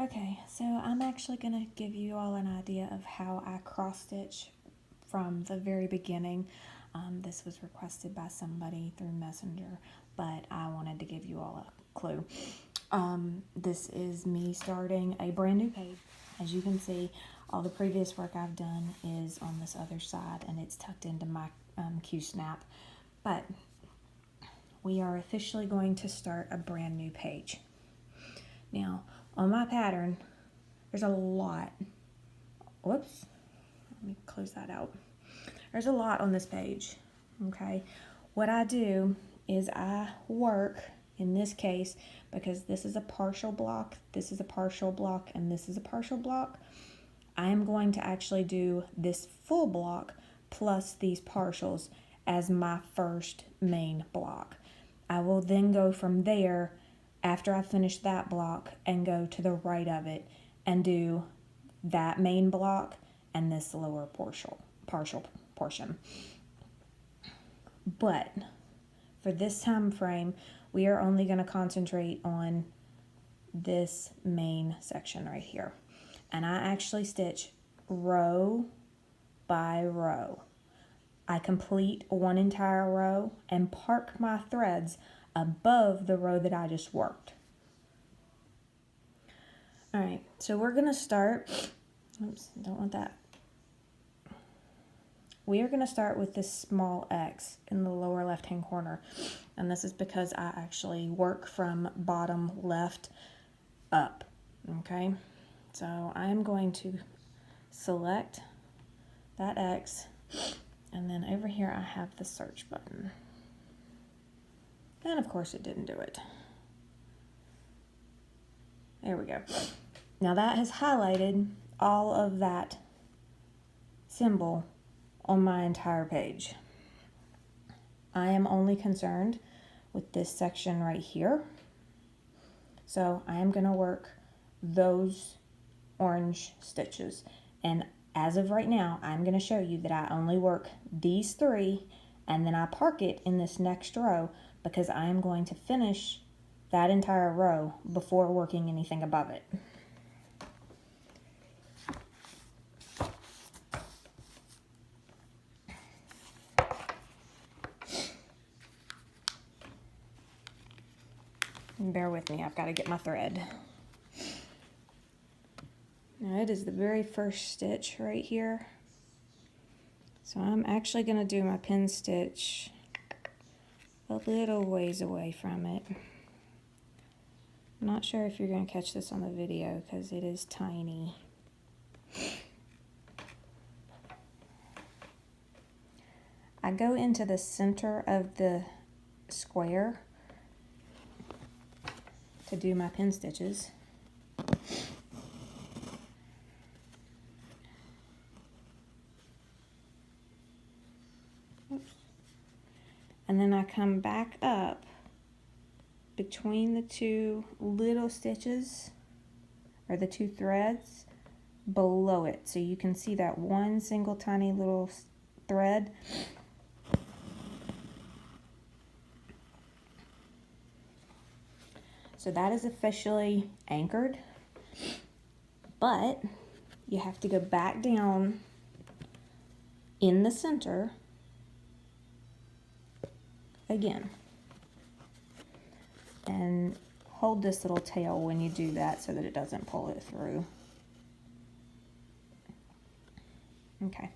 Okay, so I'm actually going to give you all an idea of how I cross stitch from the very beginning. This was requested by somebody through Messenger, but I wanted to give you all a clue. This is me starting a brand new page. As you can see, all the previous work I've done is on this other side, and it's tucked into my Q-snap. But we are officially going to start a brand new page. Now, on my pattern, there's a lot. Whoops. Let me close that out. There's a lot on this page, okay? What I do is I work, in this case, because this is a partial block, this is a partial block, and this is a partial block, I am going to actually do this full block plus these partials as my first main block. I will then go from there after I finish that block and go to the right of it and do that main block and this lower partial portion. But for this time frame, we are only going to concentrate on this main section right here. And I actually stitch row by row. I complete one entire row and park my threads above the row that I just worked. All right, so we're gonna start, oops, don't want that. We are gonna start with this small X in the lower left-hand corner. And this is because I actually work from bottom left up, okay? So I am going to select that X, and then over here I have the search button. And of course it didn't do it. There we go. Now that has highlighted all of that symbol on my entire page. I am only concerned with this section right here. So I am gonna work those orange stitches. And as of right now, I'm gonna show you that I only work these three and then I park it in this next row because I am going to finish that entire row before working anything above it. And bear with me, I've got to get my thread. Now it is the very first stitch right here. So I'm actually going to do my pin stitch a little ways away from it. I'm not sure if you're going to catch this on the video because it is tiny. I go into the center of the square to do my pin stitches. Oops. And then I come back up between the two little stitches, or the two threads, below it. So you can see that one single tiny little thread. So that is officially anchored, but you have to go back down in the center again and hold this little tail when you do that so that it doesn't pull it through. Okay,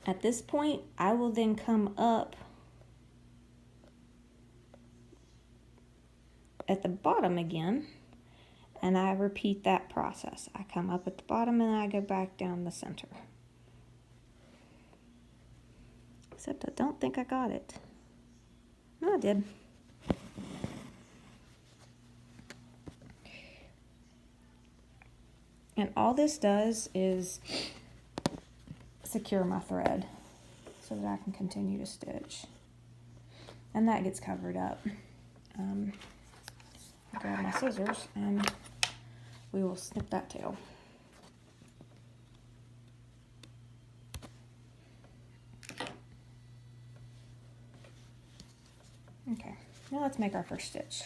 at this point I will then come up at the bottom again, and I repeat that process. I come up at the bottom and I go back down the center. Except I don't think I got it. No, I did. And all this does is secure my thread so that I can continue to stitch. And that gets covered up. Grab my scissors and we will snip that tail. Okay, now let's make our first stitch.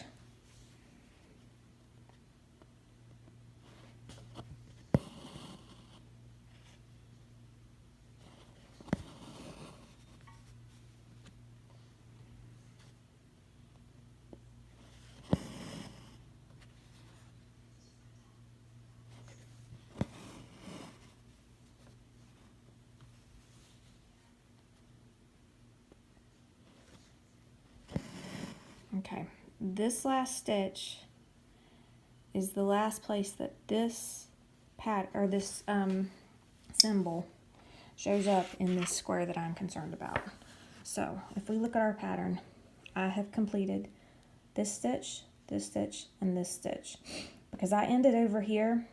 Okay, this last stitch is the last place that this symbol shows up in this square that I'm concerned about. So if we look at our pattern, I have completed this stitch, and this stitch. Because I ended over here,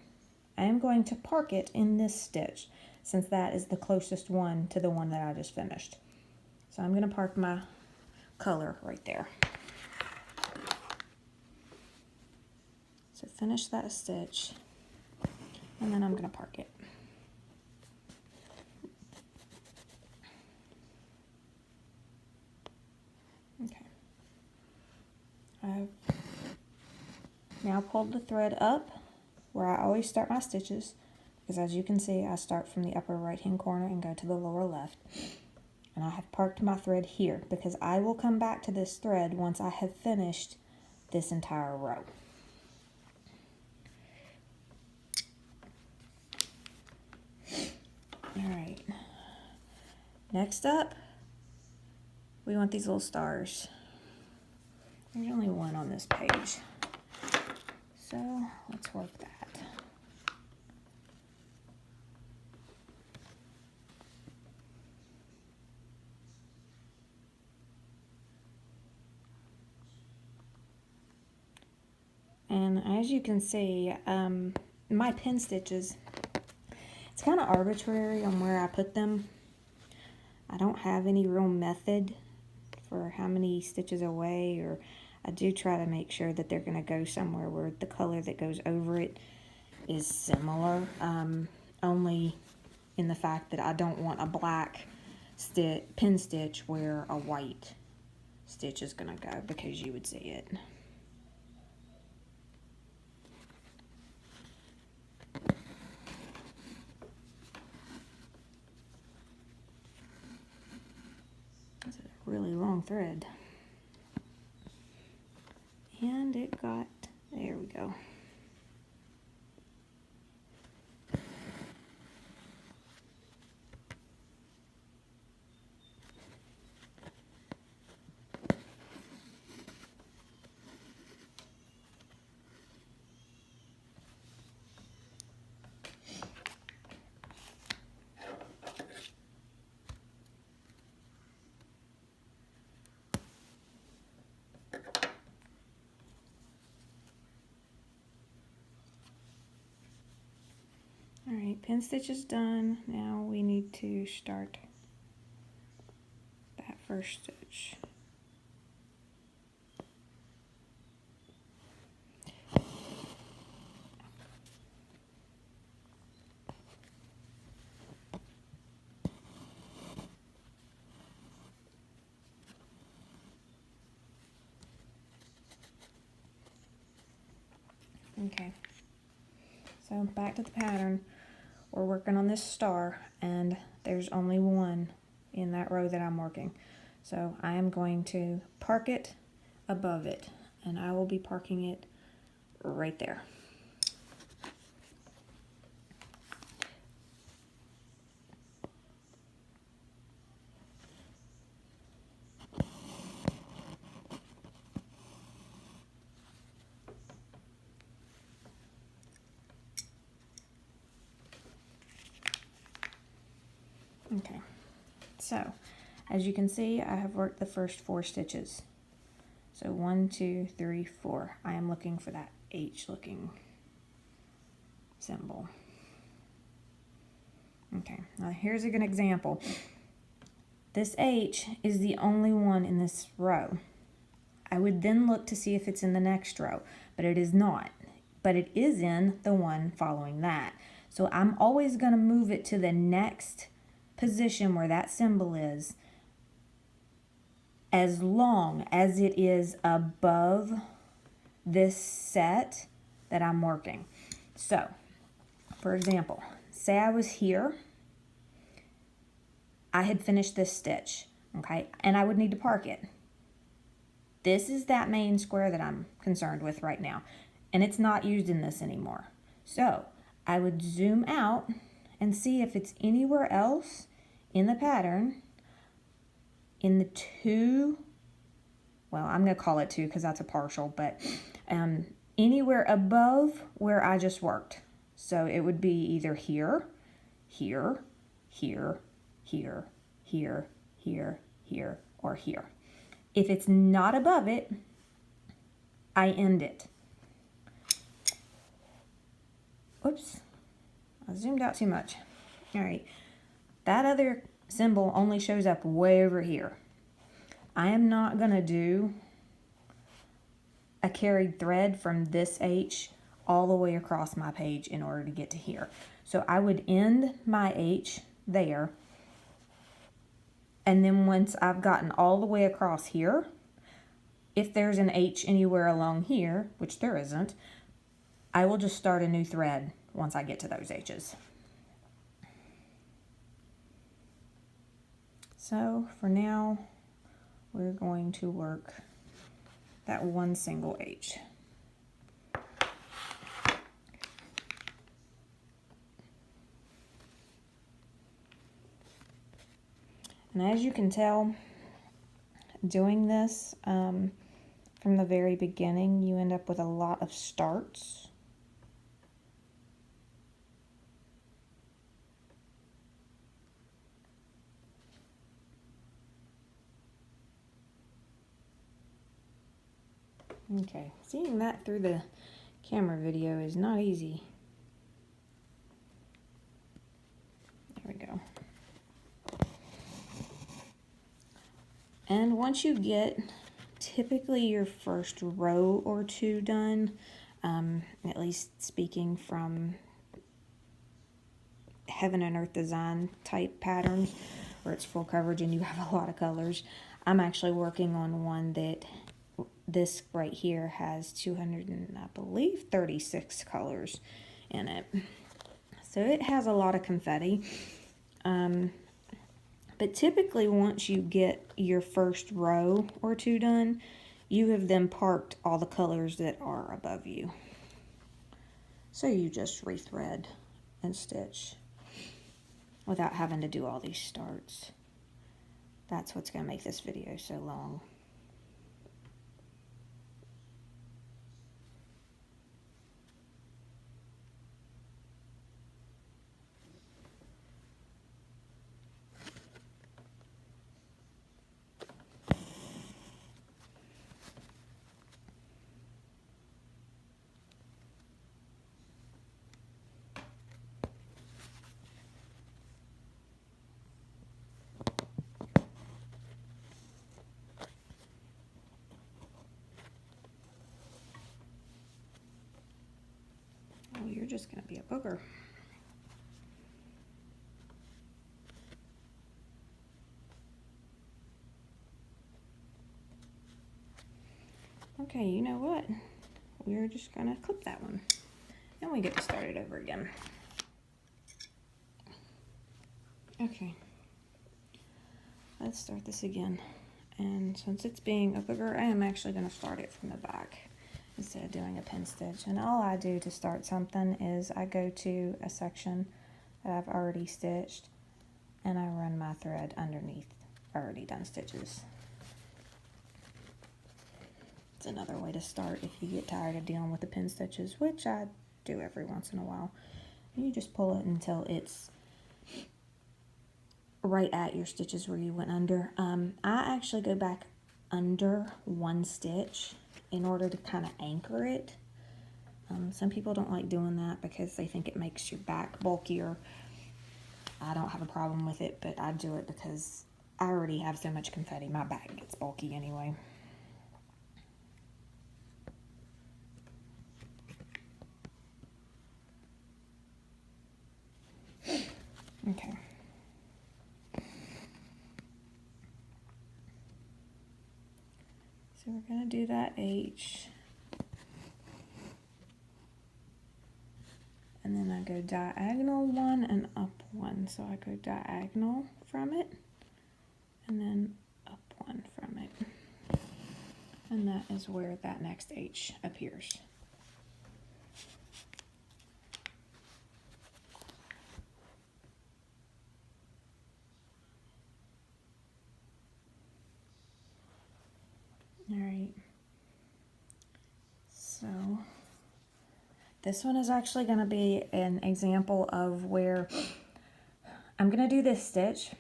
I am going to park it in this stitch, since that is the closest one to the one that I just finished. So I'm going to park my color right there. So finish that stitch, and then I'm going to park it. Okay. I've now pulled the thread up where I always start my stitches, because as you can see, I start from the upper right hand corner and go to the lower left. And I have parked my thread here because I will come back to this thread once I have finished this entire row. Alright, next up, we want these little stars. There's only one on this page, so let's work that. And as you can see, my pin stitches, it's kind of arbitrary on where I put them. I don't have any real method for how many stitches away, or I do try to make sure that they're going to go somewhere where the color that goes over it is similar, only in the fact that I don't want a black pin stitch where a white stitch is going to go, because you would see it. It's a really long thread. And it got, there we go. Alright, pin stitch is done. Now we need to start that first stitch. Okay, so back to the pattern. We're working on this star, and there's only one in that row that I'm working. So I am going to park it above it, and I will be parking it right there. Okay, so as you can see, I have worked the first 4 stitches. So 1, 2, 3, 4. I am looking for that H looking symbol. Okay, now here's a good example. This H is the only one in this row. I would then look to see if it's in the next row, but it is not. But it is in the one following that. So I'm always going to move it to the next position where that symbol is, as long as it is above this set that I'm working. So, for example, say I was here, I had finished this stitch, okay, and I would need to park it. This is that main square that I'm concerned with right now, and it's not used in this anymore. So, I would zoom out and see if it's anywhere else in the pattern in the well, I'm going to call it 2 because that's a partial, but anywhere above where I just worked. So it would be either here, here, here, here, here, here, here, or here. If it's not above it, I end it. Oops, I zoomed out too much. All right, that other symbol only shows up way over here. I am not gonna do a carried thread from this H all the way across my page in order to get to here. So I would end my H there, and then once I've gotten all the way across here, if there's an H anywhere along here, which there isn't, I will just start a new thread once I get to those H's. So for now, we're going to work that one single H. And as you can tell, doing this from the very beginning, you end up with a lot of starts. Okay, seeing that through the camera video is not easy. There we go. And once you get typically your first row or 2 done, at least speaking from heaven and earth design type patterns where it's full coverage and you have a lot of colors, I'm actually working on one that this right here has 200 and I believe 36 colors in it. So it has a lot of confetti. But typically once you get your first row or 2 done, you have then parked all the colors that are above you. So you just rethread and stitch without having to do all these starts. That's what's going to make this video so long. Oh, you're just going to be a booger. Okay, you know what? We're just going to clip that one. And we get to start it over again. Okay. Let's start this again. And since it's being a booger, I am actually going to start it from the back instead of doing a pin stitch. And all I do to start something is I go to a section that I've already stitched and I run my thread underneath already done stitches. It's another way to start if you get tired of dealing with the pin stitches, which I do every once in a while. You just pull it until it's right at your stitches where you went under. I actually go back under 1 stitch in order to kind of anchor it. Some people don't like doing that because they think it makes your back bulkier. I don't have a problem with it, but I do it because I already have so much confetti. My back gets bulky anyway. Okay. So we're going to do that H. And then I go diagonal 1 and up 1. So I go diagonal from it and then up 1 from it. And that is where that next H appears. All right. So this one is actually going to be an example of where I'm going to do this stitch,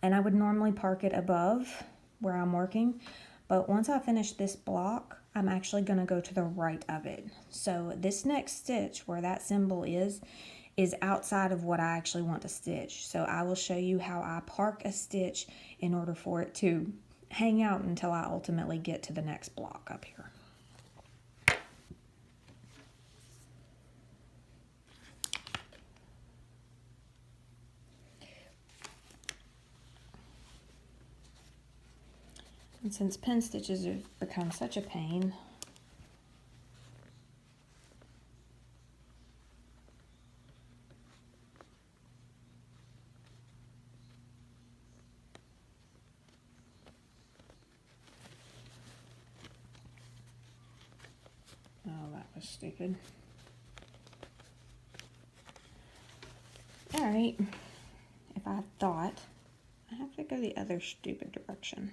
and I would normally park it above where I'm working, but once I finish this block, I'm actually going to go to the right of it. So this next stitch where that symbol is outside of what I actually want to stitch. So I will show you how I park a stitch in order for it to hang out until I ultimately get to the next block up here. And since pin stitches have become such a pain, oh, that was stupid. All right, if I thought, I have to go the other stupid direction.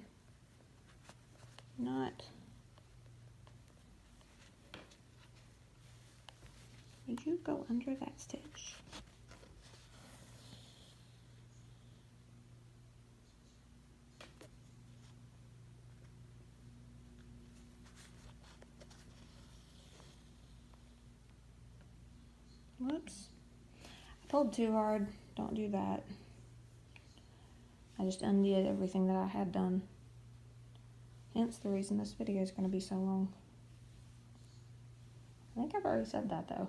Not. Would you go under that stitch? Whoops. I pulled too hard. Don't do that. I just undid everything that I had done. Hence the reason this video is going to be so long. I think I've already said that though.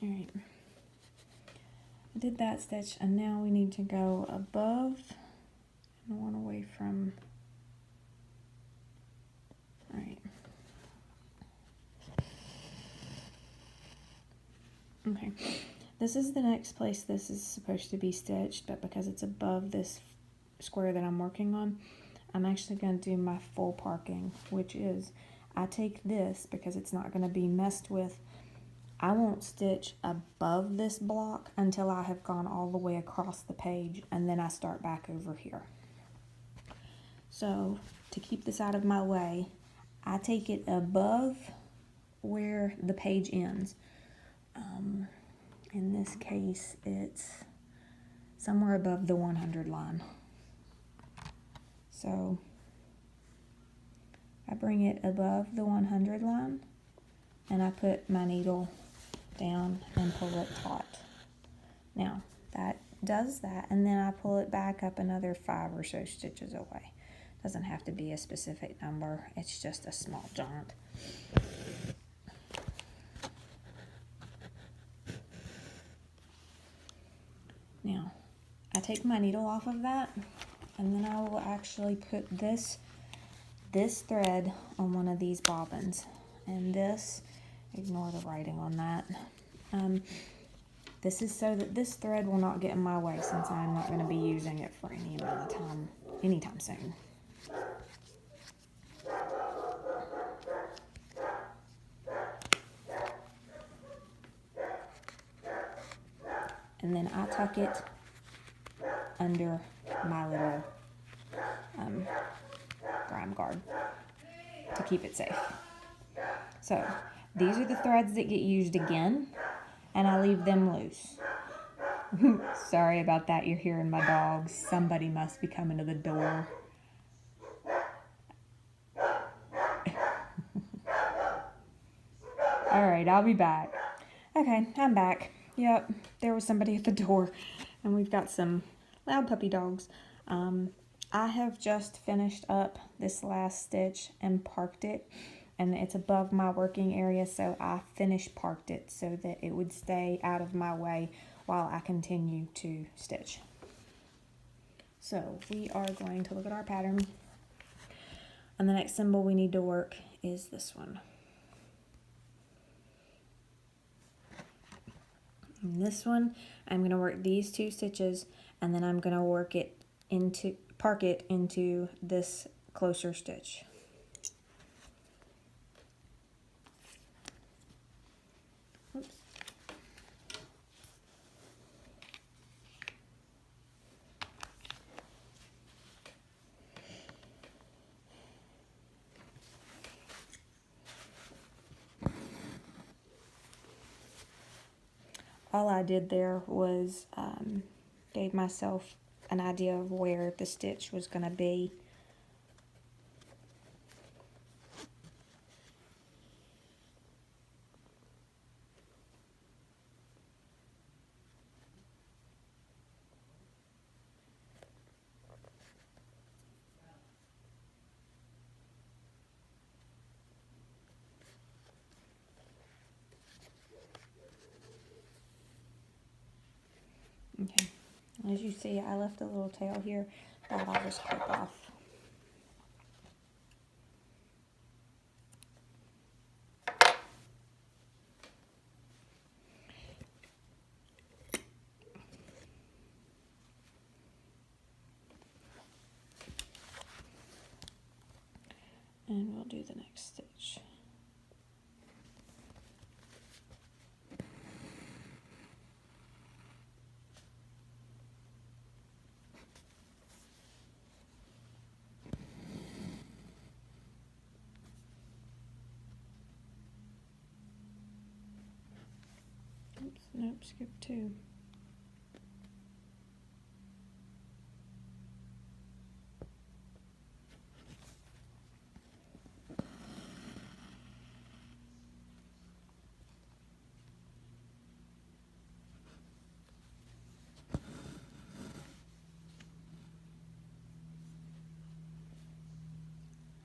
Alright, I did that stitch, and now we need to go above and one away from. Alright. Okay, this is the next place this is supposed to be stitched, but because it's above this square that I'm working on, I'm actually going to do my full parking, which is I take this because it's not going to be messed with. I won't stitch above this block until I have gone all the way across the page, and then I start back over here. So to keep this out of my way, I take it above where the page ends. In this case, it's somewhere above the 100 line. So I bring it above the 100 line, and I put my needle down and pull it taut. Now that does that, and then I pull it back up another 5 or so stitches away. Doesn't have to be a specific number, it's just a small jaunt. Now I take my needle off of that, and then I will actually put this thread on one of these bobbins, and this, ignore the writing on that. This is so that this thread will not get in my way, since I'm not going to be using it for any amount of time, anytime soon. And then I tuck it under my little grime guard to keep it safe. So these are the threads that get used again, and I leave them loose. Sorry about that, you're hearing my dogs. Somebody must be coming to the door. All right, I'll be back. Okay, I'm back. Yep, there was somebody at the door, and we've got some loud puppy dogs. I have just finished up this last stitch and parked it, and it's above my working area, so I parked it so that it would stay out of my way while I continue to stitch. So we are going to look at our pattern, and the next symbol we need to work is this one. And this one, I'm going to work these 2 stitches, and then I'm going to park it into this closer stitch. Oops. All I did there was gave myself an idea of where the stitch was going to be. Okay, as you see, I left a little tail here that I'll just clip off. And we'll do the next stitch. Oops, nope, skip 2.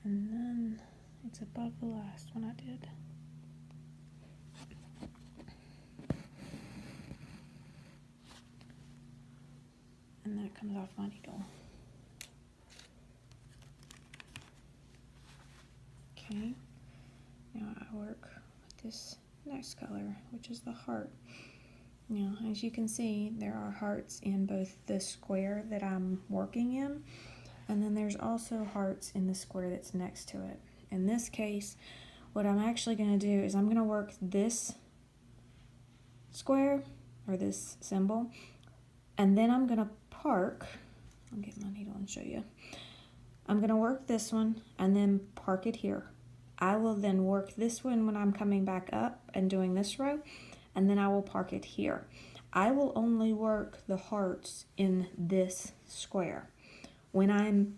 And then it's above the last one I did. And that comes off my needle. Okay, now I work with this next color, which is the heart. Now, as you can see, there are hearts in both the square that I'm working in, and then there's also hearts in the square that's next to it. In this case, what I'm actually going to do is I'm going to work this square, or this symbol, and then I'm going to park. I'll get my needle and show you. I'm going to work this one and then park it here. I will then work this one when I'm coming back up and doing this row, and then I will park it here. I will only work the hearts in this square. When I'm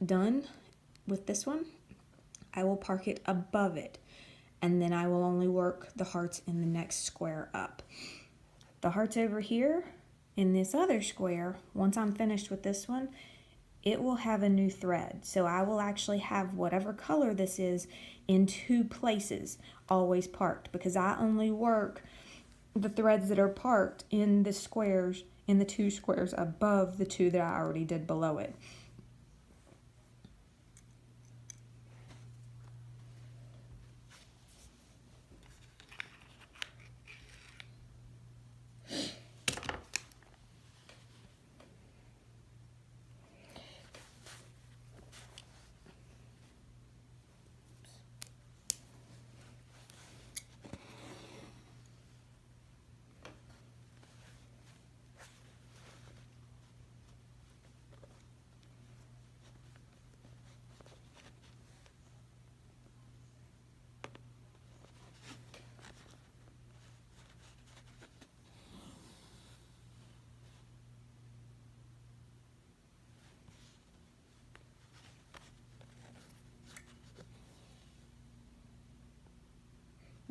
done with this one, I will park it above it, and then I will only work the hearts in the next square up. The hearts over here in this other square, once I'm finished with this one, it will have a new thread. So I will actually have whatever color this is in 2 places, always parked, because I only work the threads that are parked in the squares, in the 2 squares above the 2 that I already did below it.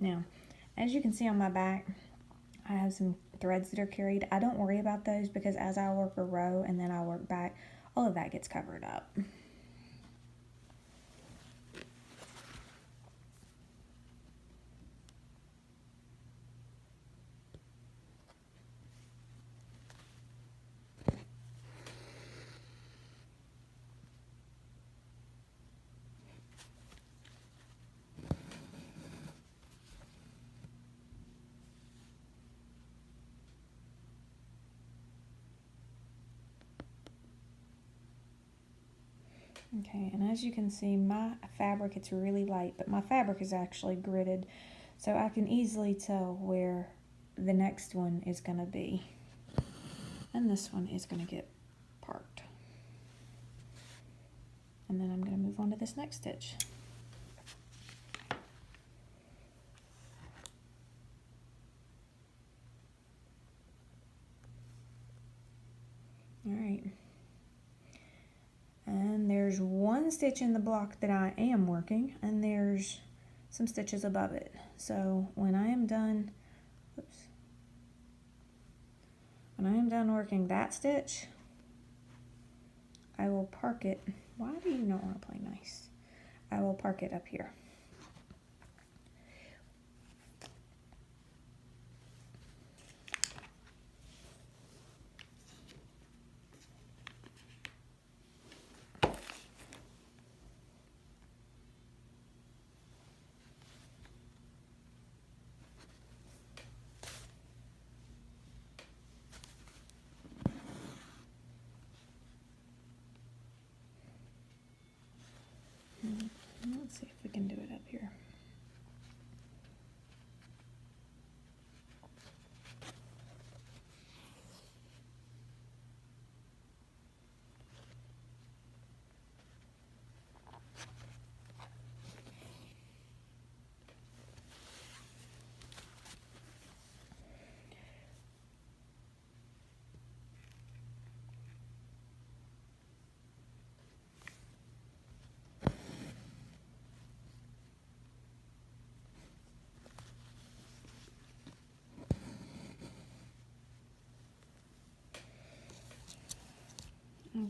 Now, as you can see on my back, I have some threads that are carried. I don't worry about those because as I work a row and then I work back, all of that gets covered up. Okay, and as you can see, my fabric, it's really light, but my fabric is actually gridded, so I can easily tell where the next one is going to be. And this one is going to get parked. And then I'm going to move on to this next stitch. All right. And there's one stitch in the block that I am working, and there's some stitches above it. So when I am done, when I am done working that stitch, I will park it. Why do you not want to play nice? I will park it up here. Let's see if we can do it up here.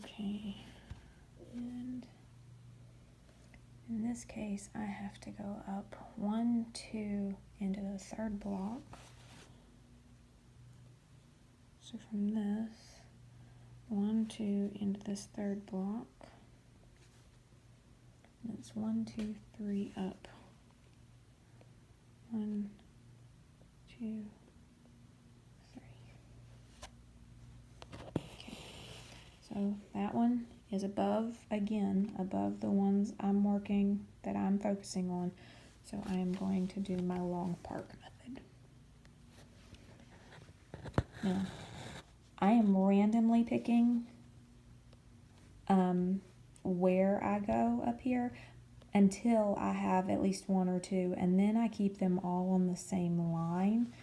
Okay, and in this case, I have to go up 1, 2 into the third block. So from this, 1, 2 into this third block. And it's 1, 2, 3 up. 1, 2, 3. Okay. So that one is above, again, above the ones I'm working that I'm focusing on. So I am going to do my long park method. Now, I am randomly picking where I go up here until I have at least 1 or 2, and then I keep them all on the same line.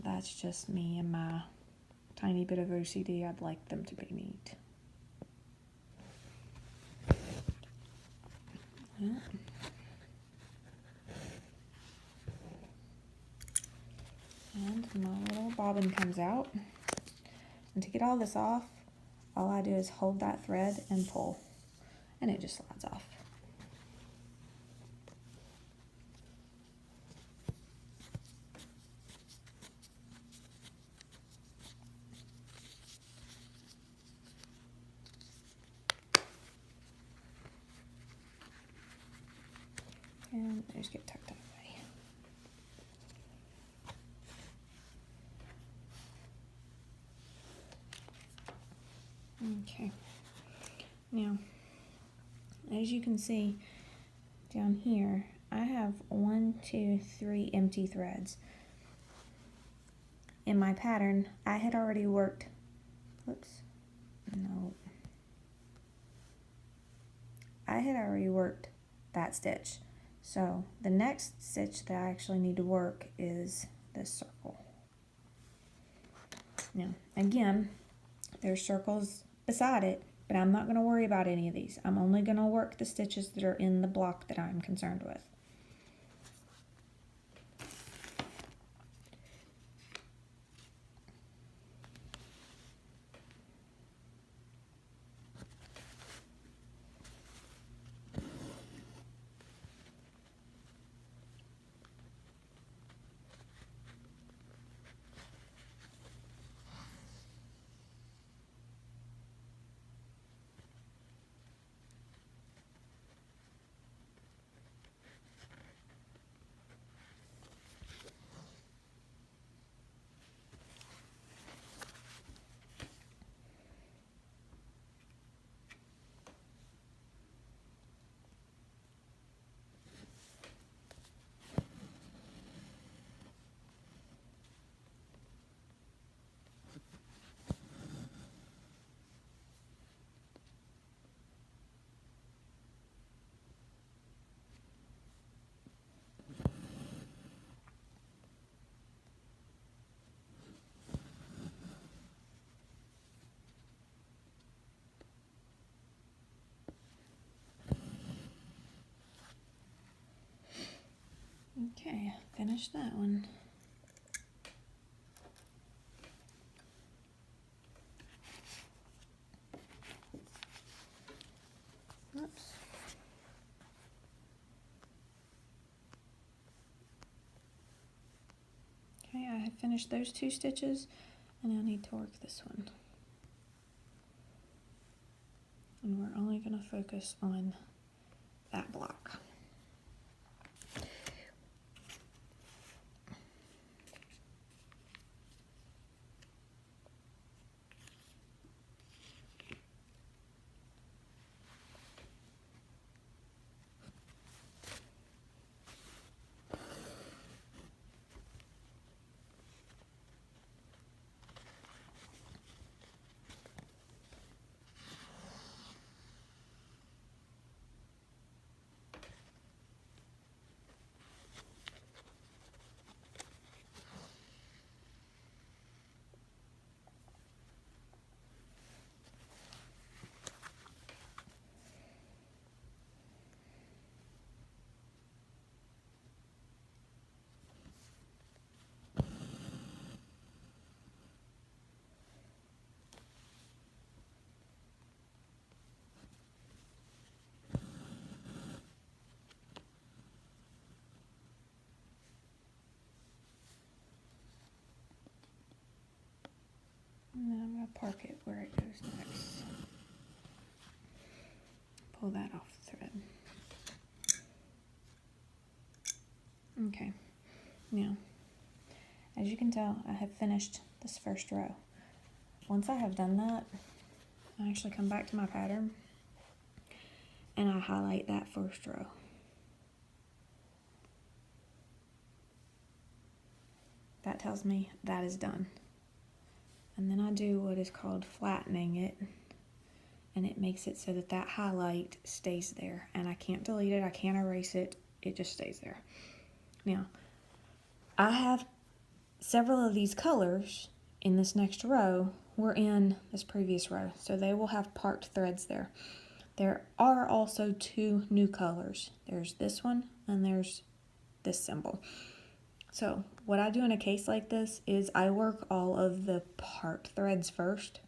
That's just me and my tiny bit of OCD. I'd like them to be neat. Well, and my little bobbin comes out. And to get all this off, all I do is hold that thread and pull, and it just slides off. And they just get tucked away. Okay, now as you can see down here, I have 1, 2, 3 empty threads. In my pattern, I had already worked, I had already worked that stitch. So the next stitch that I actually need to work is this circle. Now, again, there's circles beside it, but I'm not going to worry about any of these. I'm only going to work the stitches that are in the block that I'm concerned with. Okay, finished that one. Oops. Okay, I have finished those 2 stitches, and I need to work this one. And we're only going to focus on that block. And then I'm going to park it where it goes next. Pull that off the thread. Okay, now, as you can tell, I have finished this first row. Once I have done that, I actually come back to my pattern and I highlight that first row. That tells me that is done. And then I do what is called flattening it, and it makes it so that that highlight stays there, and I can't delete it, I can't erase it, it just stays there. Now, I have several of these colors in this next row were in this previous row, so they will have parked threads there. There are also 2 new colors. There's this one and there's this symbol. So what I do in a case like this is I work all of the parked threads first,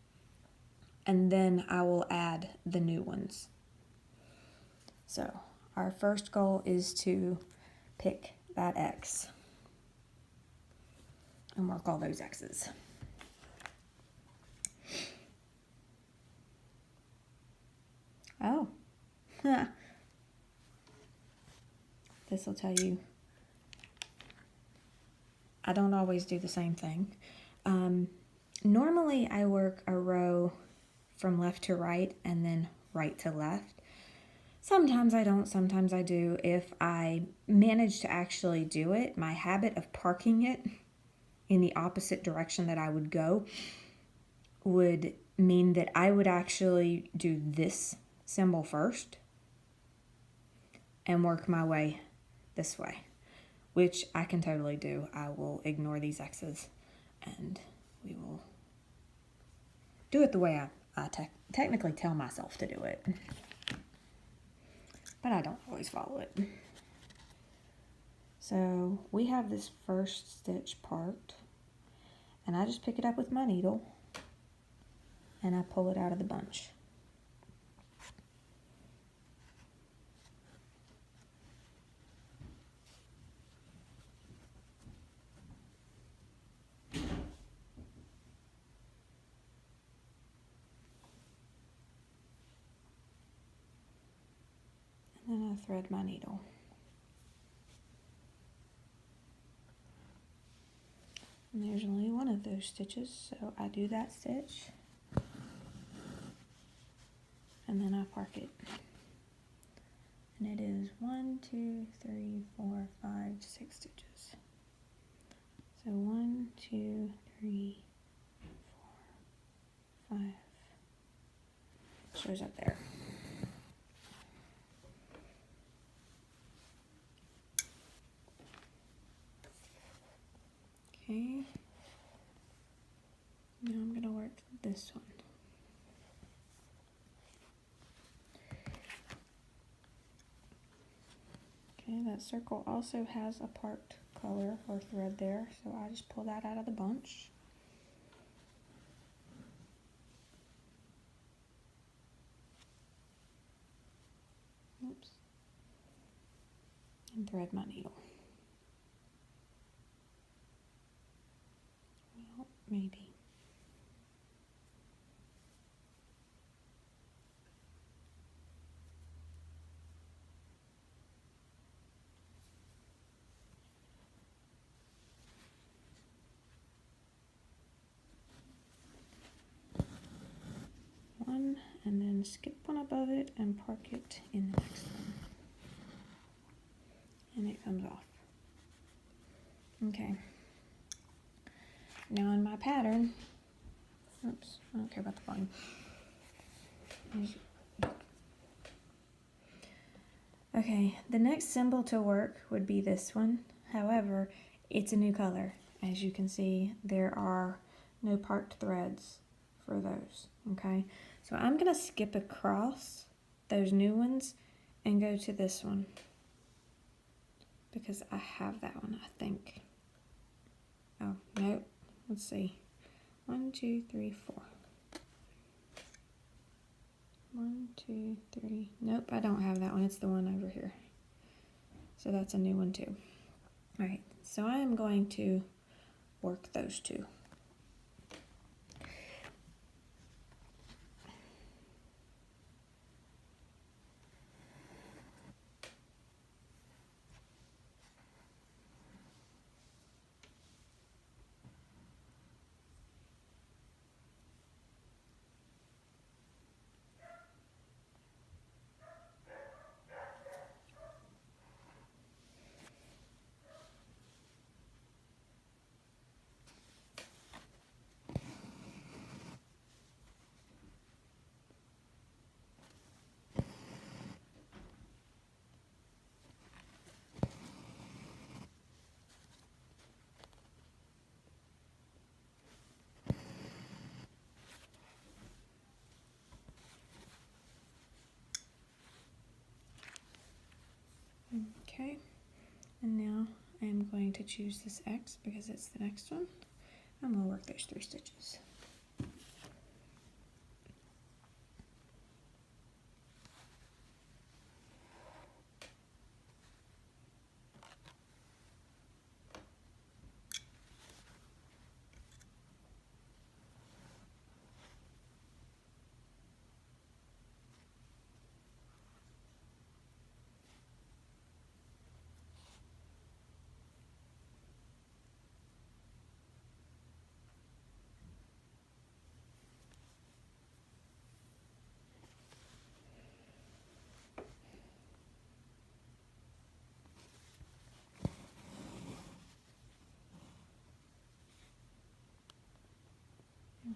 and then I will add the new ones. So our first goal is to pick that X and work all those X's. Oh, this will tell you I don't always do the same thing. Normally I work a row from left to right and then right to left. Sometimes I don't, sometimes I do. If I manage to actually do it, my habit of parking it in the opposite direction that I would go would mean that I would actually do this symbol first and work my way this way, which I can totally do. I will ignore these X's and we will do it the way I technically tell myself to do it. But I don't always follow it. So we have this first stitch parked, and I just pick it up with my needle and I pull it out of the bunch. And then I thread my needle. And there's only one of those stitches, so I do that stitch and then I park it. And it is 1, 2, 3, 4, 5, 6 stitches. So 1, 2, 3, 4, 5. Shows up there. Okay. Now I'm going to work this one. Okay, that circle also has a parked color or thread there, so I just pull that out of the bunch. Oops. And thread my needle. Well, maybe. One, and then skip one above it and park it in the next one. And it comes off. Okay. Now in my pattern, oops, I don't care about the volume. Okay, the next symbol to work would be this one. However, it's a new color. As you can see, there are no parked threads for those, okay? So I'm gonna skip across those new ones and go to this one because I have that one, I think. Oh, no, let's see. 1, 2, 3, 4. 1, 2, 3. Nope, I don't have that one. It's the one over here. So that's a new one too. All right, so I am going to work those two. Okay, and now I am going to choose this X because it's the next one. I'm going to work those 3 stitches.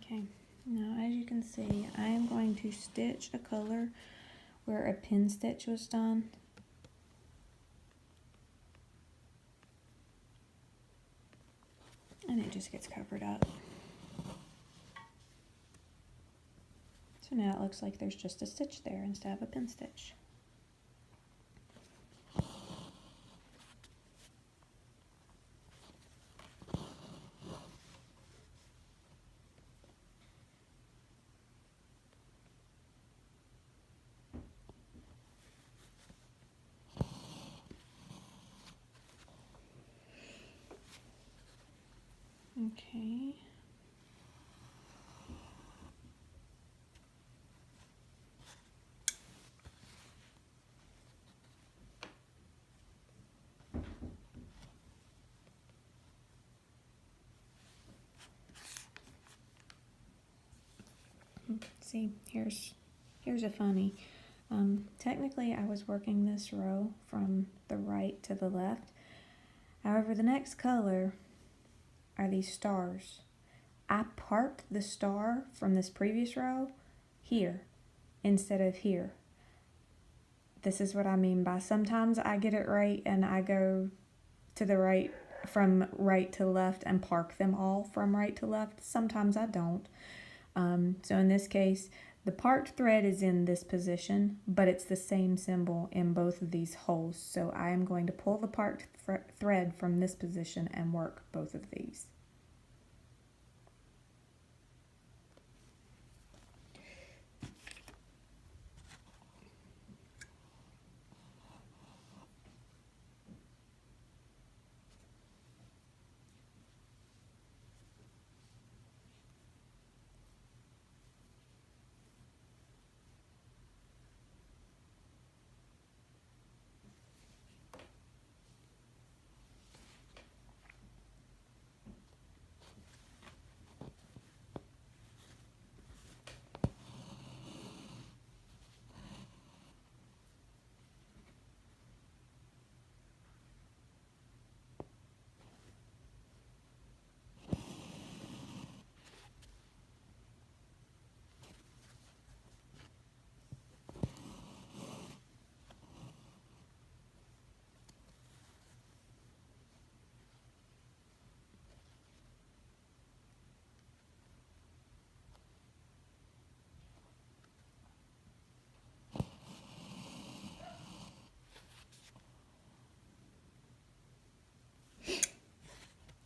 Okay, now as you can see, I am going to stitch a color where a pin stitch was done. And it just gets covered up. So now it looks like there's just a stitch there instead of a pin stitch. Okay. See, here's a funny. Technically, I was working this row from the right to the left. However, the next color are these stars. I parked the star from this previous row here instead of here. This is what I mean by sometimes I get it right and I go to the right from right to left and park them all from right to left. Sometimes I don't. So in this case, The parked thread is in this position, but it's the same symbol in both of these holes. So I am going to pull the parked thread from this position and work both of these.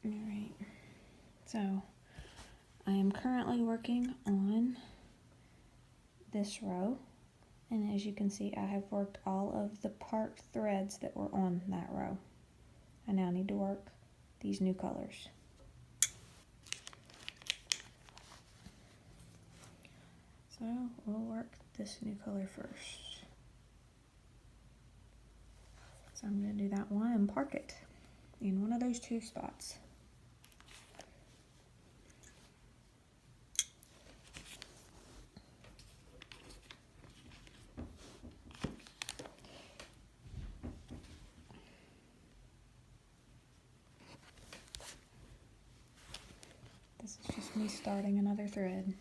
Alright, so I am currently working on this row, and as you can see I have worked all of the parked threads that were on that row. I now need to work these new colors. So we'll work this new color first. So I'm going to do that one and park it in one of those two spots. This is just me starting another thread.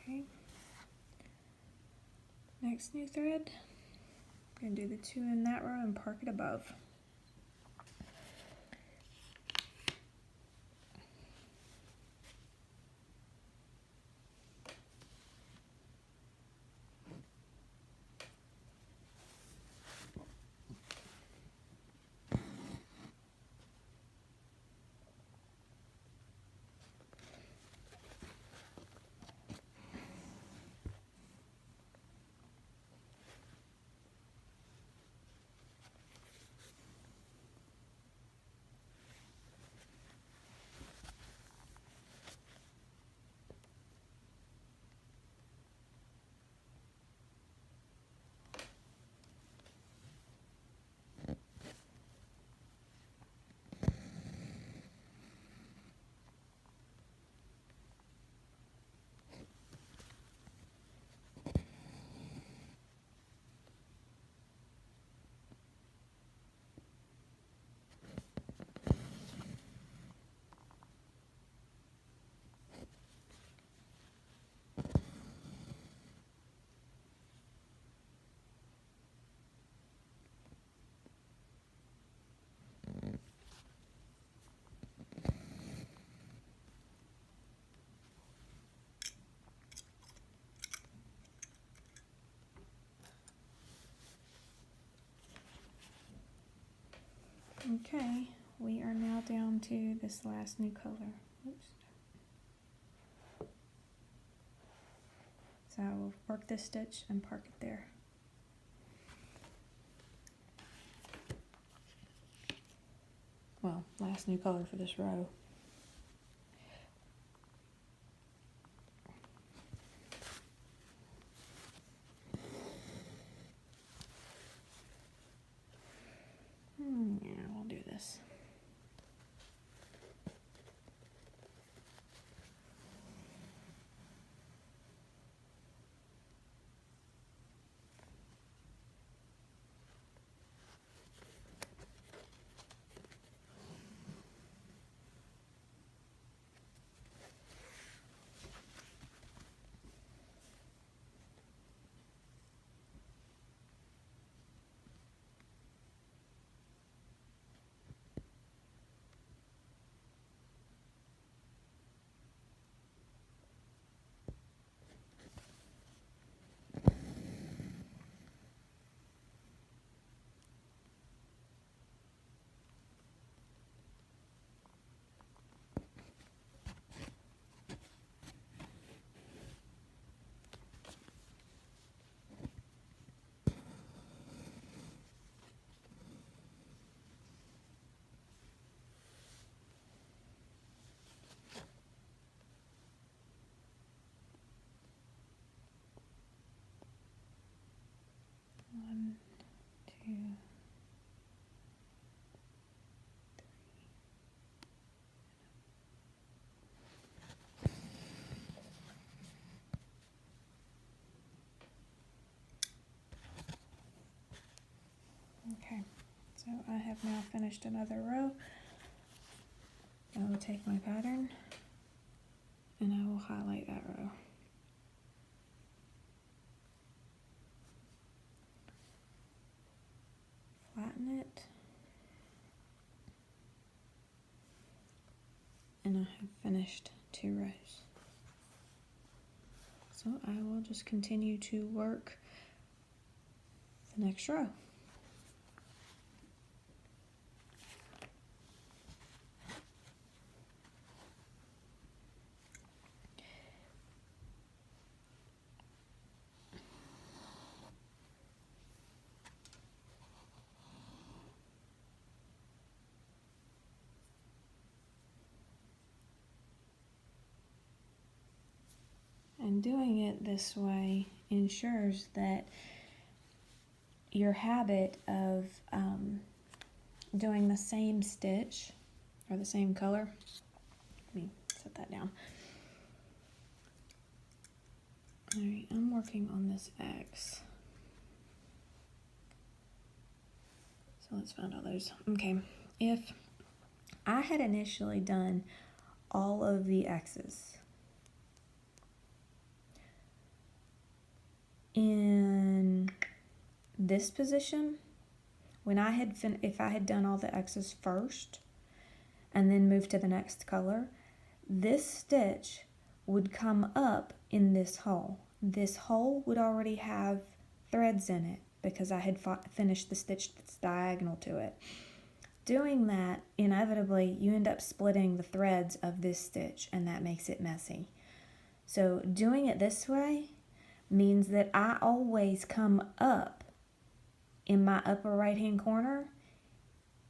Okay. Next new thread, I'm going to do the two in that row and park it above. Okay, we are now down to this last new color. Oops. So I will work this stitch and park it there. Well, last new color for this row. Yeah, we'll do this. One, two, okay, so I have now finished another row. I will take my pattern and I will highlight that row. Flatten it. And I have finished 2 rows. So I will just continue to work the next row. And doing it this way ensures that your habit of doing the same stitch or the same color, let me set that down. All right, I'm working on this X. So let's find all those. Okay, if I had initially done all of the X's in this position, when I had if I had done all the X's first and then moved to the next color, this stitch would come up in this hole. This hole would already have threads in it because I had finished the stitch that's diagonal to it. Doing that, inevitably, you end up splitting the threads of this stitch, and that makes it messy. So doing it this way means that I always come up in my upper right hand corner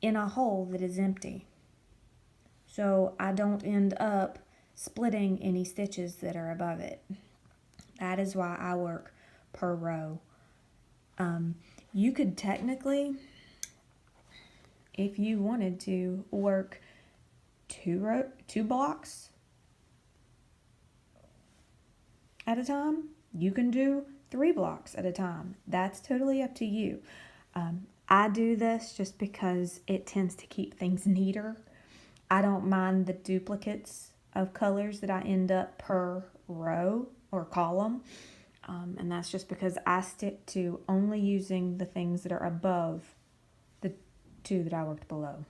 in a hole that is empty. So I don't end up splitting any stitches that are above it. That is why I work per row. You could technically, if you wanted to, work two blocks at a time. You can do 3 blocks at a time. That's totally up to you. I do this just because it tends to keep things neater. I don't mind the duplicates of colors that I end up per row or column. And that's just because I stick to only using the things that are above the 2 that I worked below.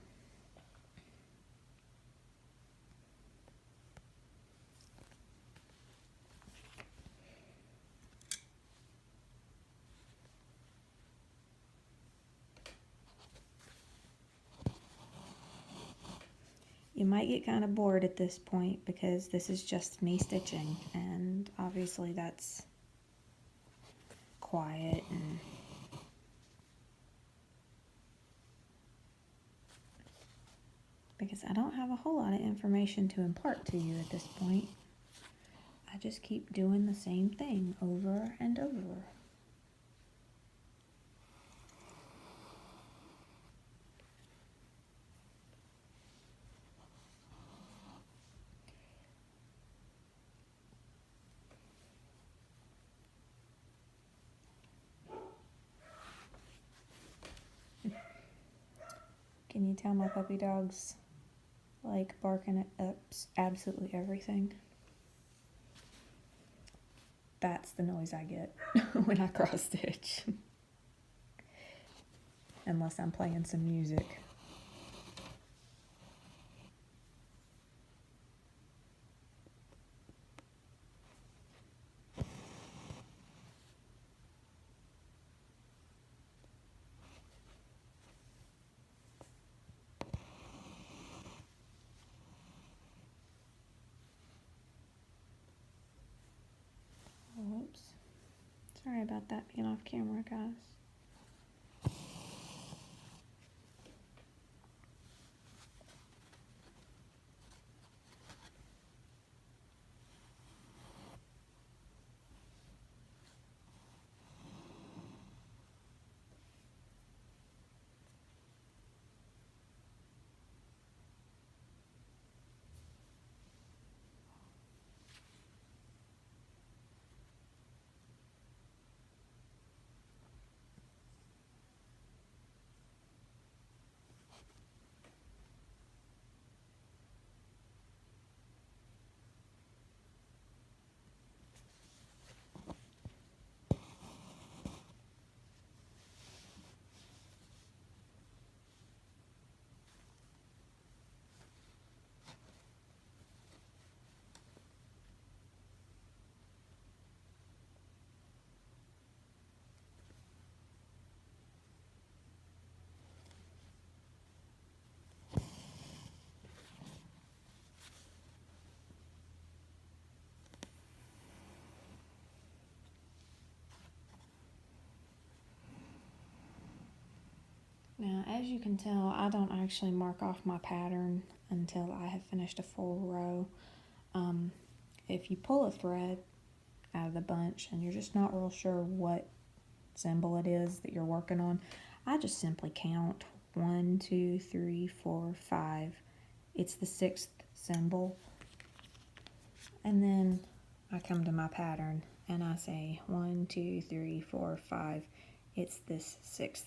You might get kind of bored at this point because this is just me stitching, and obviously that's quiet and because I don't have a whole lot of information to impart to you at this point. I just keep doing the same thing over and over. Can you tell my puppy dogs like barking at absolutely everything? That's the noise I get when I cross stitch. Unless I'm playing some music. Whoops. Sorry about that being off camera, guys. Now, as you can tell, I don't actually mark off my pattern until I have finished a full row. If you pull a thread out of the bunch and you're just not real sure what symbol it is that you're working on, I just simply count 1, 2, 3, 4, 5. It's the 6th symbol. And then I come to my pattern and I say 1, 2, 3, 4, 5. It's this 6th.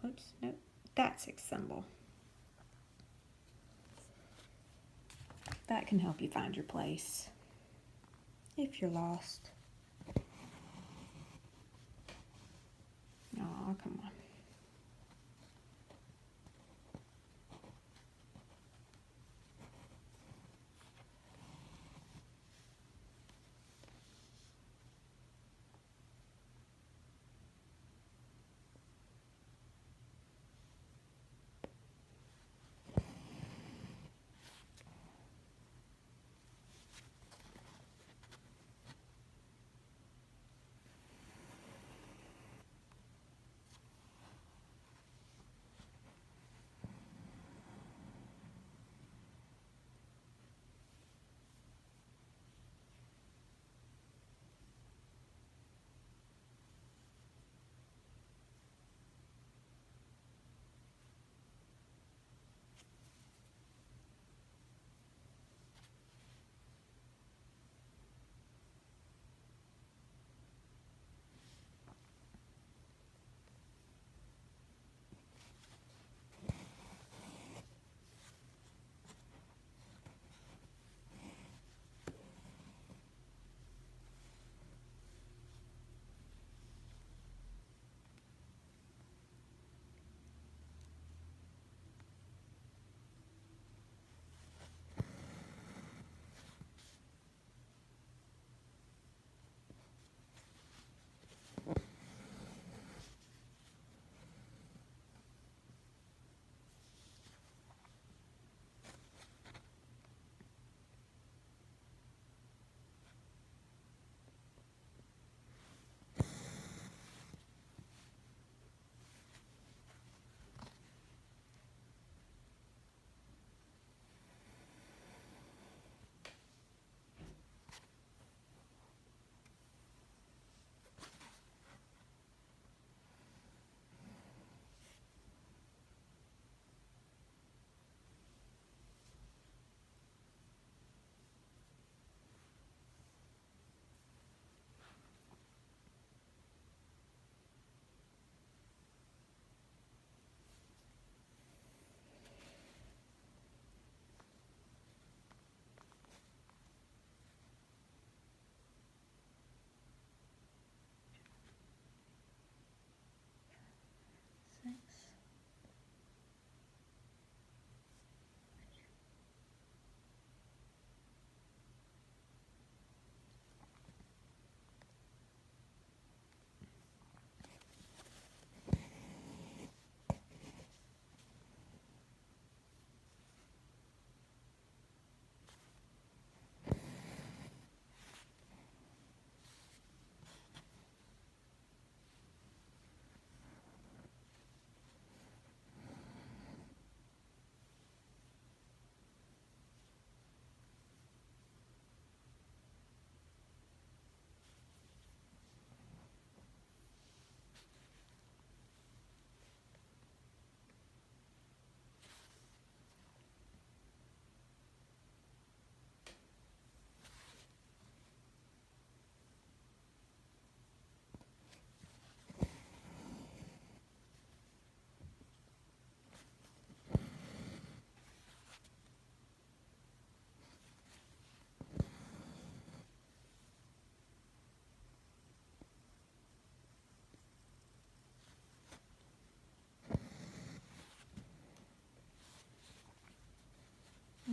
Whoops, nope. That 6th symbol. That can help you find your place if you're lost. Oh, come on.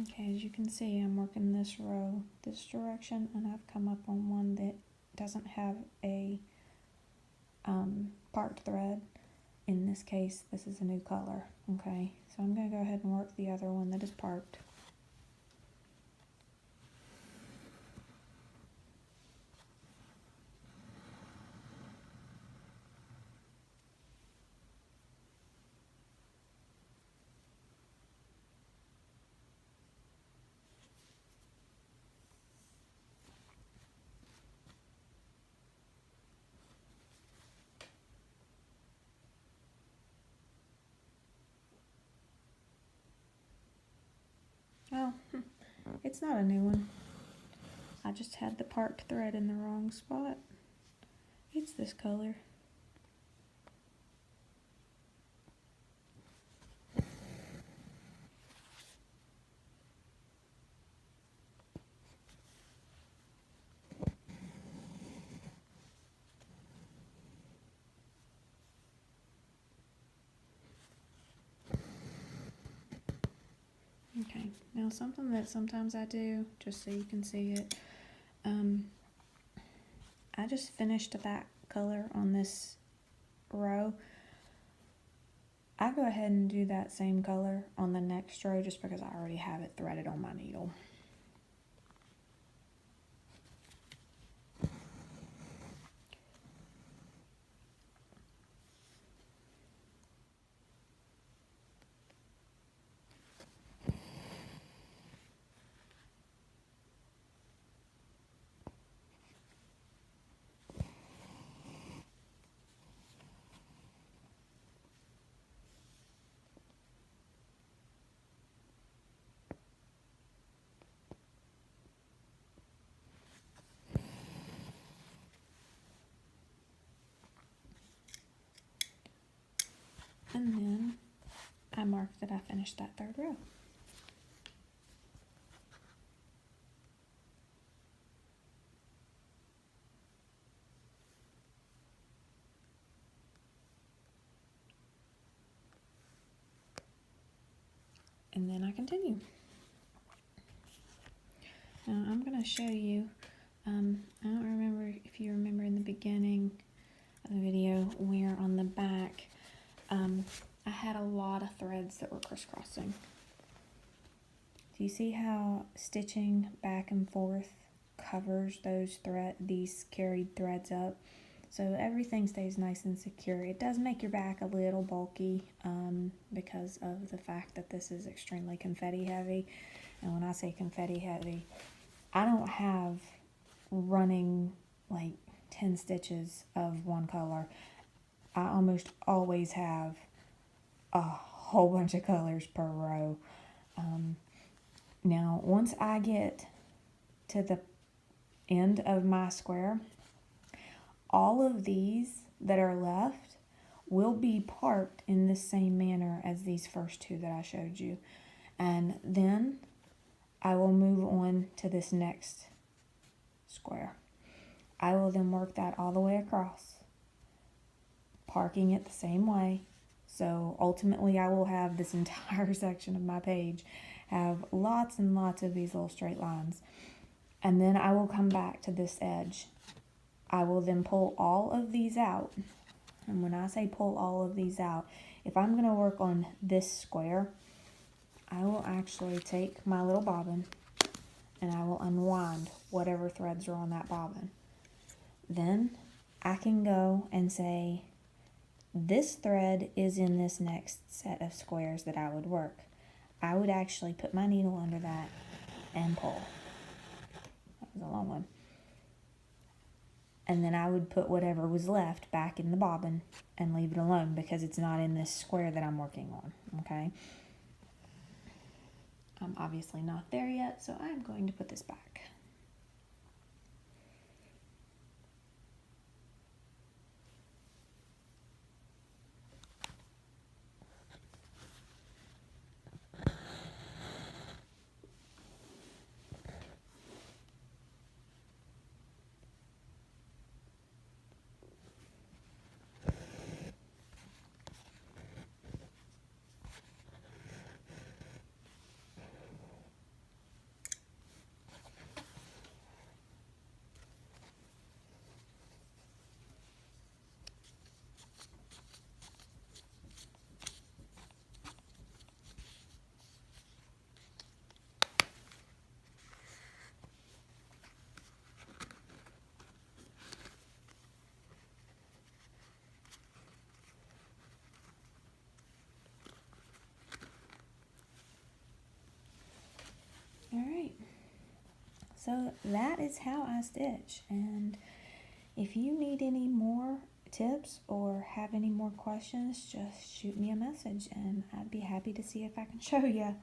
Okay, as you can see, I'm working this row this direction, and I've come up on one that doesn't have a parked thread. In this case, this is a new color. Okay, so I'm going to go ahead and work the other one that is parked. Oh, it's not a new one. I just had the parked thread in the wrong spot. It's this color. Okay, now something that sometimes I do, just so you can see it, I just finished that color on this row. I go ahead and do that same color on the next row just because I already have it threaded on my needle. And then I mark that I finished that third row. And then I continue. Now I'm going to show you, I don't remember if you remember in the beginning of the video where on the back I had a lot of threads that were crisscrossing. Do you see how stitching back and forth covers these carried threads up? So everything stays nice and secure. It does make your back a little bulky because of the fact that this is extremely confetti heavy. And when I say confetti heavy, I don't have running like 10 stitches of one color. I almost always have a whole bunch of colors per row. Now, once I get to the end of my square, all of these that are left will be parked in the same manner as these first two that I showed you. And then I will move on to this next square. I will then work that all the way across, parking it the same way. So ultimately I will have this entire section of my page have lots and lots of these little straight lines. And then I will come back to this edge. I will then pull all of these out. And when I say pull all of these out, if I'm going to work on this square, I will actually take my little bobbin and I will unwind whatever threads are on that bobbin. Then I can go and say, this thread is in this next set of squares that I would work. I would actually put my needle under that and pull. That was a long one. And then I would put whatever was left back in the bobbin and leave it alone because it's not in this square that I'm working on, okay? I'm obviously not there yet, so I'm going to put this back. so that is how I stitch. And if you need any more tips or have any more questions, just shoot me a message and I'd be happy to see if I can show you.